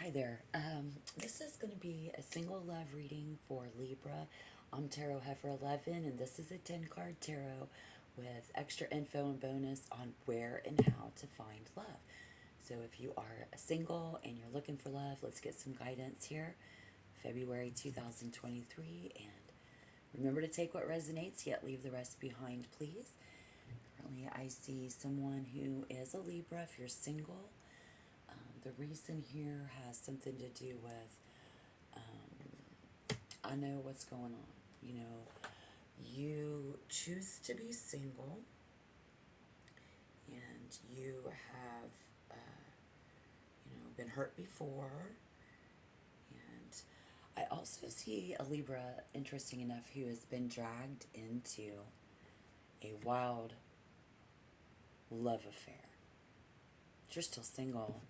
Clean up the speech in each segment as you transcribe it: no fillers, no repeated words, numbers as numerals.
Hi there. This is going to be a single love reading for Libra. I'm Tarot Heifer 11, and this is a 10-card tarot with extra info and bonus on where and how to find love. So if you are single and you're looking for love, let's get some guidance here. February 2023, and remember to take what resonates, yet leave the rest behind, please. Currently, I see someone who is a Libra if you're single. The reason here has something to do with, I know what's going on. You know, you choose to be single, and you have, been hurt before. And I also see a Libra, interesting enough, who has been dragged into a wild love affair. If you're still single,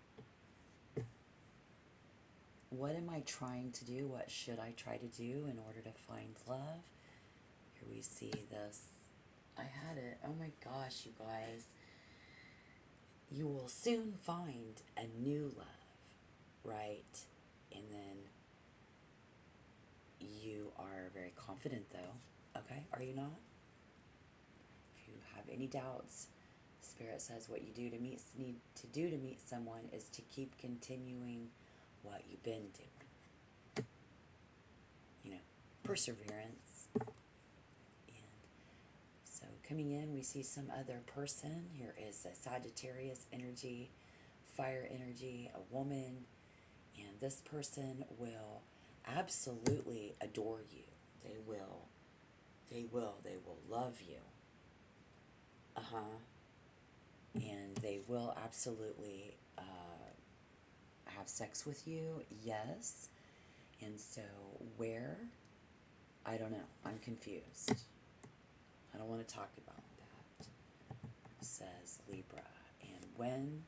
what am I trying to do? What should I try to do in order to find love? Here we see this. I had it. Oh my gosh, you guys. You will soon find a new love, right? And then you are very confident, though. Okay? Are you not? If you have any doubts, Spirit says what you need to do to meet someone is to keep continuing what you've been doing. You know, perseverance. And so coming in, we see some other person. Here is a Sagittarius energy, fire energy, a woman, and this person will absolutely adore you. They will love you. And they will absolutely have sex with you, yes. And so where? I don't know. I'm confused. I don't want to talk about that, says Libra. And when?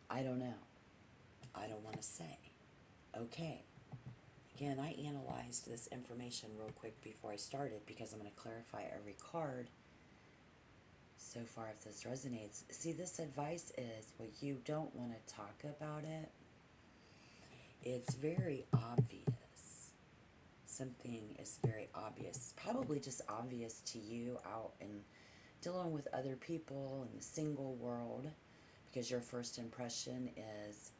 I don't know. I don't want to say. Okay. Again, I analyzed this information real quick before I started because I'm going to clarify every card. So far, if this resonates, see, this advice is, well, you don't want to talk about it. It's very obvious. Something is very obvious. Probably just obvious to you out and dealing with other people in the single world, because your first impression is,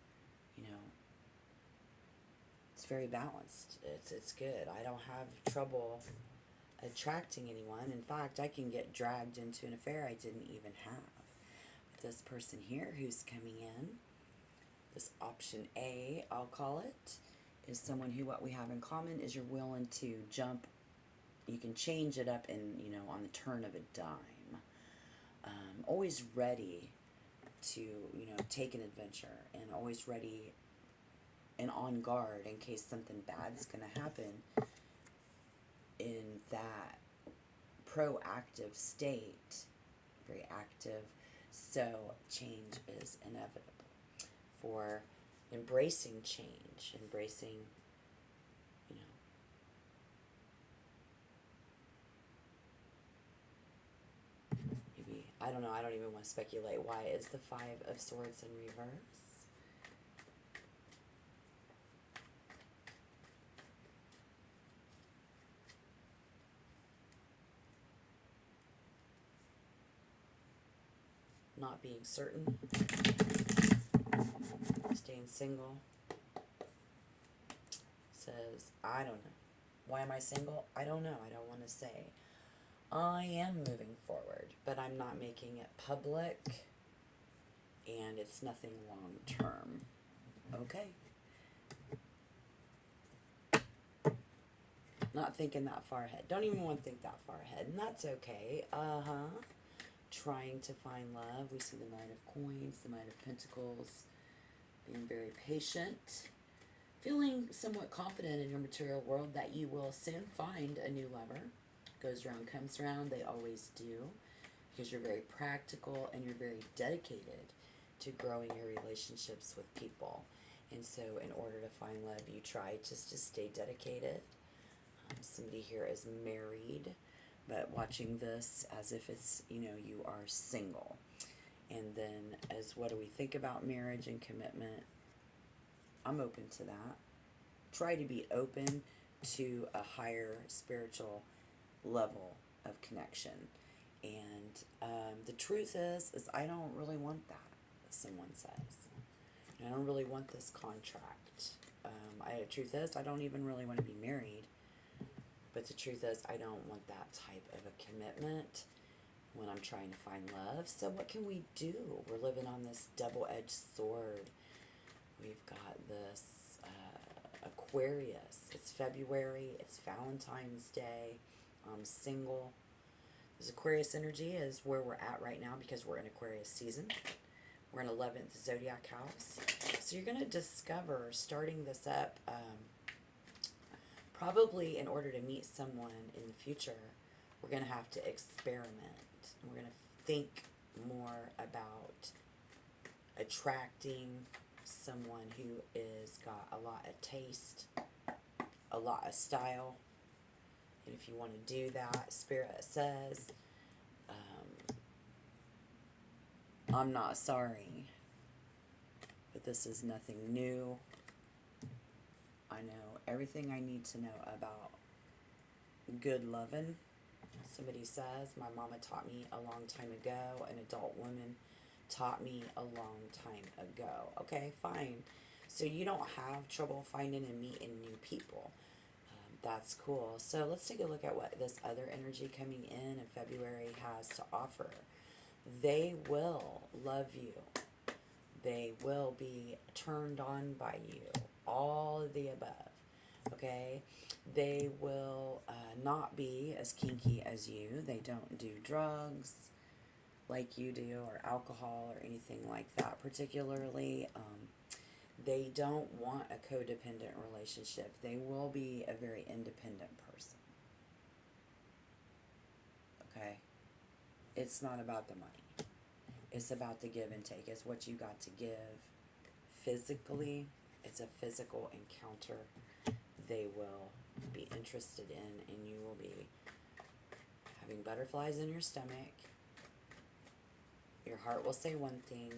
it's very balanced. It's good. I don't have trouble attracting anyone. In fact, I can get dragged into an affair I didn't even have. But this person here who's coming in, this option A, I'll call it, is someone who, what we have in common is you're willing to jump. You can change it up in, on the turn of a dime. Always ready to, take an adventure, and always ready and on guard in case something bad's going to happen. In that proactive state, very active, so change is inevitable. For embracing change, embracing, maybe, I don't know, I don't even want to speculate why is the Five of Swords in reverse. Not being certain, staying single. Says, I don't know. Why am I single? I don't know. I don't want to say. I am moving forward, but I'm not making it public, and it's nothing long term. Okay? Not thinking that far ahead. Don't even want to think that far ahead, and that's okay. Trying to find love. We see the Knight of Coins, the Knight of Pentacles, being very patient, feeling somewhat confident in your material world that you will soon find a new lover. Goes around, comes around. They always do, because you're very practical and you're very dedicated to growing your relationships with people. And so in order to find love, you try just to stay dedicated. Somebody here is married, but watching this as if it's, you are single. And then as what do we think about marriage and commitment? I'm open to that. Try to be open to a higher spiritual level of connection. And the truth is I don't really want that, someone says. I don't really want this contract. The truth is, I don't even really want to be married. But the truth is, I don't want that type of a commitment when I'm trying to find love. So what can we do? We're living on this double-edged sword. We've got this Aquarius. It's February. It's Valentine's Day. I'm single. This Aquarius energy is where we're at right now because we're in Aquarius season. We're in 11th zodiac house. So you're going to discover, starting this up, probably in order to meet someone in the future, we're going to have to experiment. We're going to think more about attracting someone who is got a lot of taste, a lot of style. And if you want to do that, Spirit says, I'm not sorry, but this is nothing new. I know everything I need to know about good loving. Somebody says, my mama taught me a long time ago, an adult woman taught me a long time ago. Okay, fine. So you don't have trouble finding and meeting new people. That's cool. So let's take a look at what this other energy coming in February has to offer. They will love you. They will be turned on by you. All of the above. Okay? They will not be as kinky as you. They don't do drugs like you do, or alcohol, or anything like that particularly. They don't want a codependent relationship. They will be a very independent person. Okay? It's not about the money. It's about the give and take. It's what you got to give physically. It's a physical encounter they will be interested in, and you will be having butterflies in your stomach. Your heart will say one thing.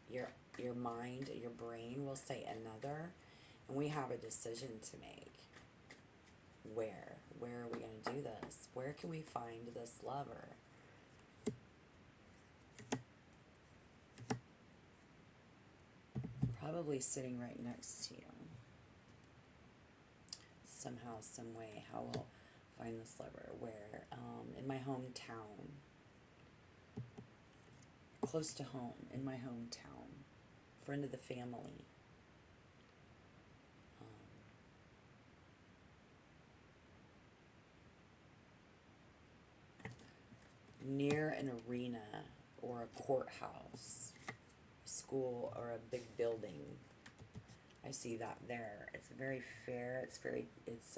Your mind, your brain will say another. And we have a decision to make. Where? Where are we going to do this? Where can we find this lover? Probably sitting right next to you. Somehow, some way, how we'll find this lover. Where? In my hometown. Close to home. In my hometown. Friend of the family. Near an arena or a courthouse, school, or a big building. I see that there. It's very fair. It's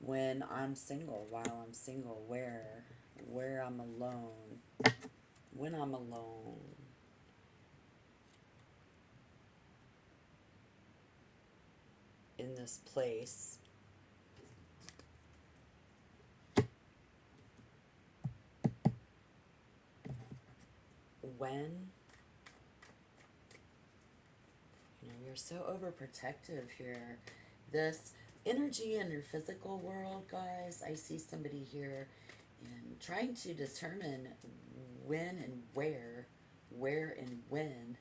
when I'm single, while I'm single, where I'm alone, when I'm alone. In this place, when you're so overprotective here. This energy in your physical world, guys, I see somebody here and trying to determine when and where and when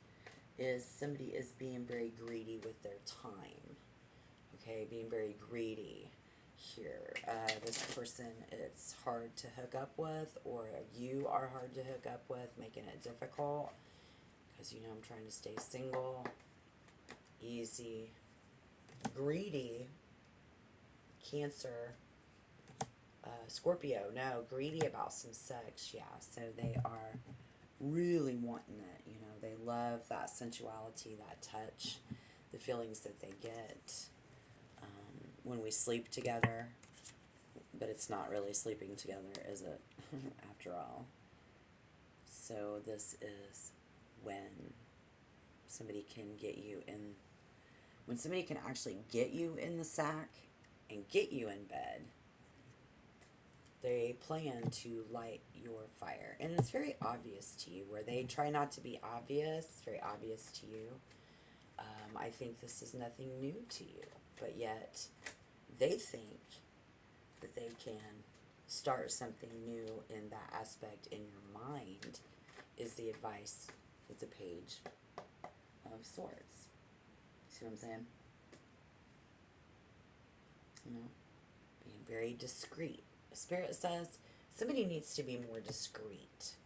is somebody is being very greedy with their time. Okay, being very greedy here. This person, it's hard to hook up with, or you are hard to hook up with, making it difficult. Because, I'm trying to stay single. Easy. Greedy. Cancer. Scorpio. No, greedy about some sex. Yeah, so they are really wanting it. They love that sensuality, that touch, the feelings that they get when we sleep together. But it's not really sleeping together, is it? After all. So this is when somebody can get you in, when somebody can actually get you in the sack and get you in bed. They plan to light your fire. And it's very obvious to you, where they try not to be obvious. It's very obvious to you. I think this is nothing new to you, but yet they think that they can start something new in that aspect in your mind, is the advice with the Page of Swords. See what I'm saying? You know, being very discreet. Spirit says somebody needs to be more discreet,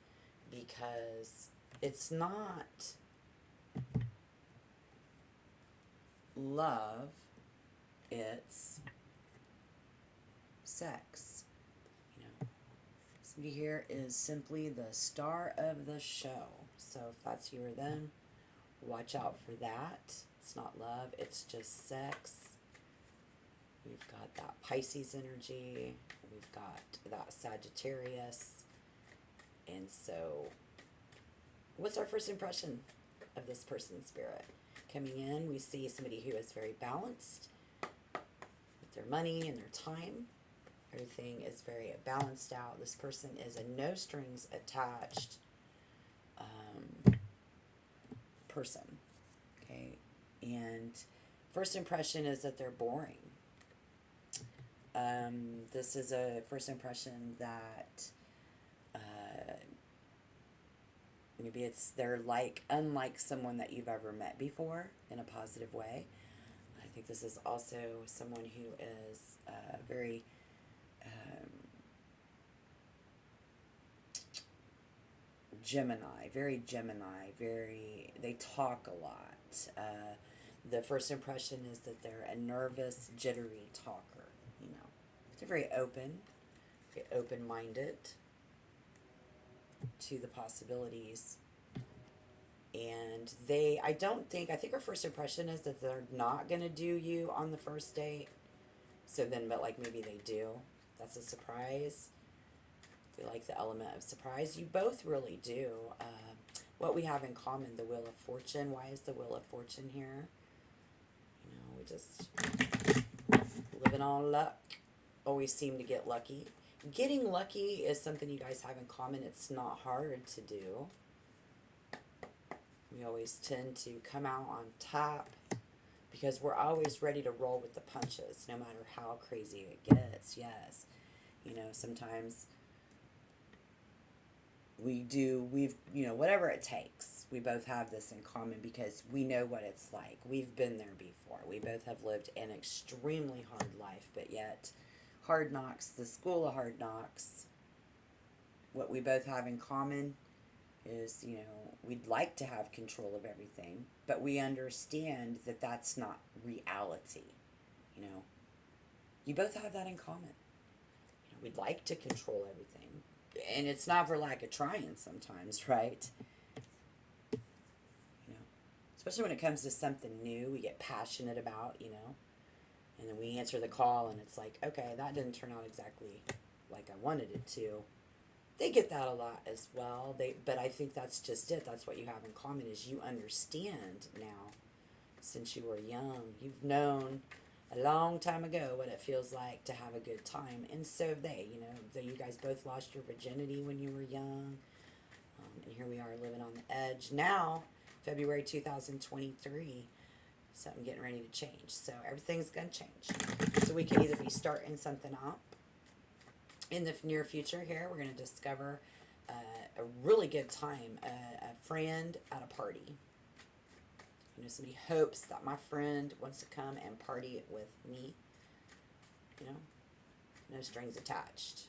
because it's not love, it's sex. You know, somebody here is simply the star of the show. So if that's you or them, watch out for that. It's not love, it's just sex. We've got that Pisces energy. We've got that Sagittarius. And so, what's our first impression of this person's spirit? Coming in, we see somebody who is very balanced with their money and their time. Everything is very balanced out. This person is a no strings attached person. Okay, and first impression is that they're boring. This is a first impression that maybe they're unlike someone that you've ever met before in a positive way. I think this is also someone who is very Gemini, they talk a lot. The first impression is that they're a nervous, jittery talker, you know. They're very open-minded to the possibilities. And I think our first impression is that they're not going to do you on the first date. So then, but like maybe they do. That's a surprise. They like the element of surprise. You both really do. What we have in common, the Wheel of Fortune. Why is the Wheel of Fortune here? You know, we just living on luck. Always seem to get lucky. Getting lucky is something you guys have in common. It's not hard to do. We always tend to come out on top because we're always ready to roll with the punches, no matter how crazy it gets. Yes. You know, sometimes whatever it takes. We both have this in common because we know what it's like. We've been there before. We both have lived an extremely hard life, but yet hard knocks, the school of hard knocks, what we both have in common is, we'd like to have control of everything, but we understand that that's not reality. You both have that in common. We'd like to control everything, and it's not for lack of trying sometimes, right? Especially when it comes to something new, we get passionate about, and then we answer the call, and it's like, okay, that didn't turn out exactly like I wanted it to. They get that a lot as well. But I think that's just it. That's what you have in common is you understand now, since you were young. You've known a long time ago what it feels like to have a good time, and so have they. You guys both lost your virginity when you were young, and here we are living on the edge now. February 2023, something getting ready to change. So everything's going to change. So we can either be starting something up in the near future here. We're going to discover a really good time, a friend at a party. Somebody hopes that my friend wants to come and party with me. No strings attached.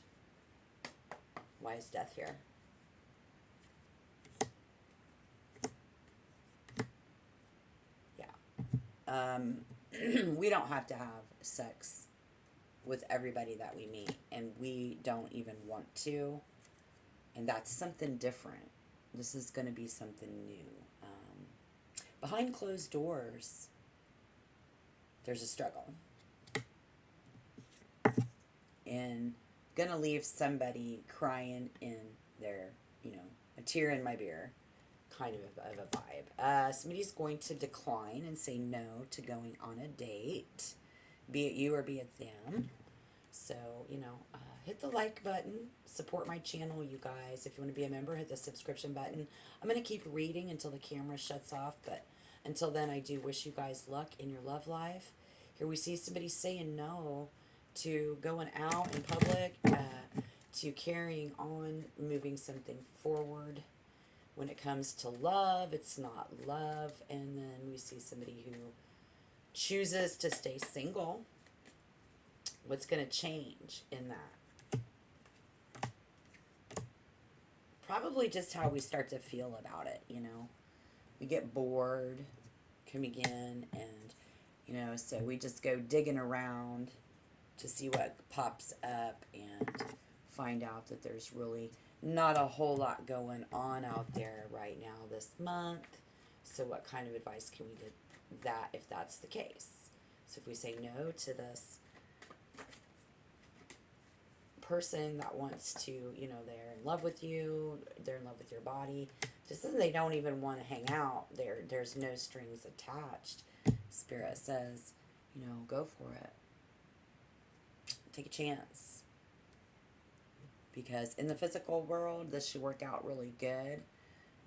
Why is death here? We don't have to have sex with everybody that we meet, and we don't even want to, and that's something different. This is going to be something new. Behind closed doors, there's a struggle, and gonna leave somebody crying in their, a tear in my beer kind of a vibe. Somebody's going to decline and say no to going on a date, be it you or be it them. So, hit the like button, support my channel, you guys. If you want to be a member, hit the subscription button. I'm going to keep reading until the camera shuts off, but Until then, I do wish you guys luck in your love life. Here we see somebody saying no to going out in public, to carrying on, moving something forward. When it comes to love, it's not love. And then we see somebody who chooses to stay single. What's going to change in that? Probably just how we start to feel about it, you know. We get bored coming in, and, you know, so we just go digging around to see what pops up and find out that there's really not a whole lot going on out there right now this month. So what kind of advice can we give that if that's the case? So if we say no to this person that wants to, you know, they're in love with you, they're in love with your body, just as they don't even want to hang out, there's no strings attached. Spirit says, you know, go for it. Take a chance. Because in the physical world, this should work out really good.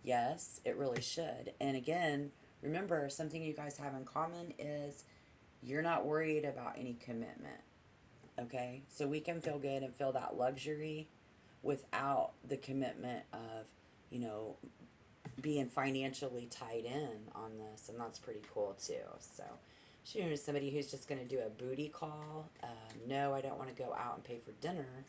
Yes, it really should. And again, remember, something you guys have in common is you're not worried about any commitment. Okay? So we can feel good and feel that luxury without the commitment of, you know, being financially tied in on this. And that's pretty cool too. So, shooting somebody who's just going to do a booty call. No, I don't want to go out and pay for dinner.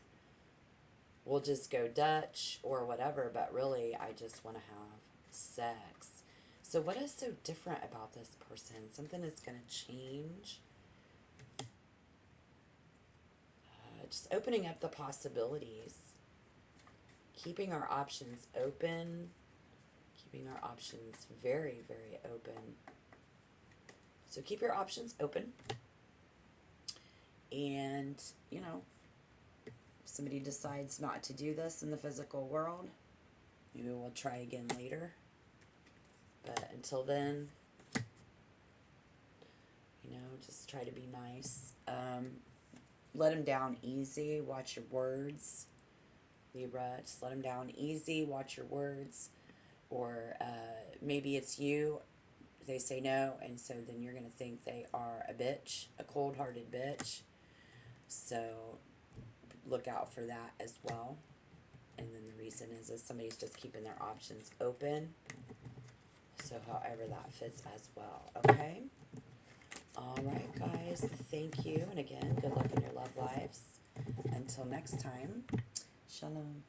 We'll just go Dutch or whatever, but really I just want to have sex. So what is so different about this person? Something is going to change. Just opening up the possibilities. Keeping our options open. Keeping our options very, very open. So keep your options open. And, you know, somebody decides not to do this in the physical world, maybe we'll try again later. But until then, you know, just try to be nice. Let them down easy. Watch your words, Libra. Just let them down easy. Watch your words. Or maybe it's you. They say no, and so then you're going to think they are a bitch, a cold-hearted bitch. So look out for that as well. And then the reason is somebody's just keeping their options open. So however that fits as well. Okay? Alright, guys. Thank you. And again, good luck in your love lives. Until next time. Shalom.